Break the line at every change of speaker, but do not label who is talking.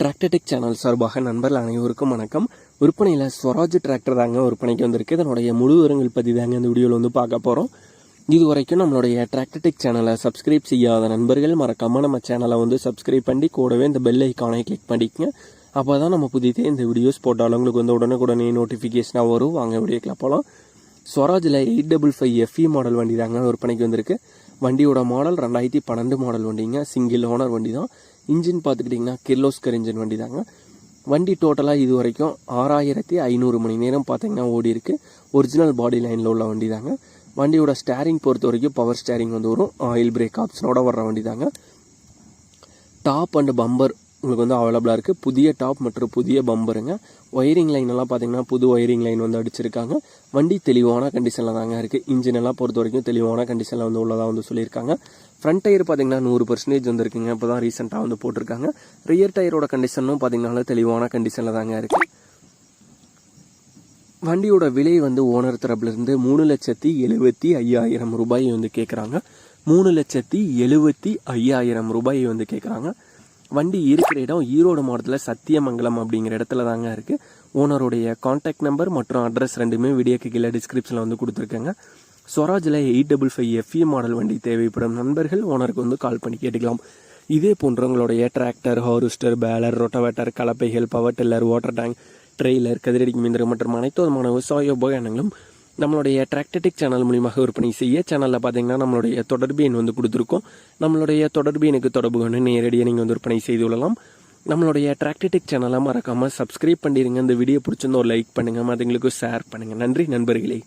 Tractor Tech channel சார்பாக நண்பர்கள் அனைவருக்கும் வணக்கம். விற்பனையில் ஸ்வராஜ் டிராக்டர் தாங்க விற்பனைக்கு வந்திருக்கு. இதனுடைய முழு விவரங்கள் பற்றி தாங்க இந்த வீடியோவில் வந்து பார்க்க போகிறோம். இது வரைக்கும் நம்மளுடைய டிராக்டர்டெக் சேனலை சப்ஸ்கிரைப் செய்யாத நண்பர்கள் மறக்காமல் நம்ம சேனலை வந்து சப்ஸ்கிரைப் பண்ணி கூடவே இந்த பெல் ஐக்கானை கிளிக் பண்ணிக்கங்க. அப்போ தான் நம்ம புதிதே இந்த வீடியோஸ் போட்டாலும் உங்களுக்கு வந்து உடனே நோட்டிஃபிகேஷனாக வரும். வாங்க வீடியோக்கில் போகலாம். ஸ்வராஜில் 855 FE மாடல் வண்டி தாங்க விற்பனைக்கு வந்திருக்கு. வண்டியோட மாடல் 2012 மாடல் வண்டிங்க. சிங்கிள் ஓனர் வண்டி தான். இன்ஜின் பார்த்துக்கிட்டிங்கன்னா கிர்லோஸ்கர் இன்ஜின் வண்டி தாங்க. வண்டி டோட்டலாக இது வரைக்கும் 6500 மணி நேரம் பார்த்தீங்கன்னா ஓடி இருக்கு. ஒரிஜினல் பாடி லைனில் உள்ள வண்டி தாங்க. வண்டியோட ஸ்டேரிங் பொறுத்த வரைக்கும் பவர் ஸ்டேரிங் வந்து வரும். ஆயில் பிரேக் ஆப்ஷனோட வர்ற வண்டி தாங்க. டாப் அண்ட் பம்பர் உங்களுக்கு வந்து அவைலபிளாக இருக்குது. புதிய டாப் மற்றும் புதிய பம்பருங்க. ஒயரிங் லைன் எல்லாம் பார்த்தீங்கன்னா புது ஒயரிங் லைன் வந்து அடிச்சிருக்காங்க. வண்டி தெளிவான கண்டிஷனில் தாங்க இருக்குது. இன்ஜின் எல்லாம் பொறுத்த வரைக்கும் தெளிவான கண்டிஷனில் வந்து உள்ளதாக வந்து சொல்லியிருக்காங்க. ஃப்ரண்ட் டயர் பார்த்தீங்கன்னா 100% வந்துருக்குங்க. இப்போ தான் ரீசெண்டாக வந்து போட்டிருக்காங்க. ரியர் டயரோட கண்டிஷனும் பார்த்தீங்கன்னா தெளிவான கண்டிஷனில் தாங்க இருக்குது. வண்டியோட விலை வந்து ஓனர் தரப்புலேருந்து 3,75,000 ரூபாய் வந்து கேட்குறாங்க. 3,75,000 ரூபாய் வந்து கேட்குறாங்க. வண்டி இருக்கிற இடம் ஈரோடு மாவட்டத்தில் சத்தியமங்கலம் அப்படிங்கிற இடத்துல தாங்க இருக்குது. ஓனருடைய கான்டாக்ட் நம்பர் மற்றும் அட்ரஸ் ரெண்டுமே வீடியோக்கு கீழே டிஸ்கிரிப்ஷனில் வந்து கொடுத்துருக்கேங்க. ஸ்வராஜில் 855 FE மாடல் வண்டி தேவைப்படும் நண்பர்கள் ஓனருக்கு வந்து கால் பண்ணி கேட்டுக்கலாம். இதே போன்றவங்களுடைய டிராக்டர், ஹார்வெஸ்டர், பேலர், ரொட்டவேட்டர், கலப்பைகள், power tiller, water tank, trailer, கதிரடிக்கும் இயந்திரம் மற்றும் அனைத்து விதமான விவசாய உபகரணங்களும் நம்மளுடைய டிராக்டர்டெக் சேனல் மூலியமாக விற்பனை செய்ய சேனலில் பார்த்தீங்கன்னா நம்மளுடைய தொடர்பு எண் வந்து கொடுத்துருக்கோம். நம்மளுடைய தொடர்பு எனக்கு தொடர்பு கொண்டு நேரடியாக நீங்கள் வந்து விற்பனை செய்து கொள்ளலாம். நம்மளுடைய டிராக்டர்டெக் சேனலை மறக்காமல் சப்ஸ்கிரைப் பண்ணிடுங்க. இந்த வீடியோ பிடிச்சிருந்தா ஒரு லைக் பண்ணுங்கள், மற்றவங்களுக்கு ஷேர் பண்ணுங்கள். நன்றி நண்பர்களே.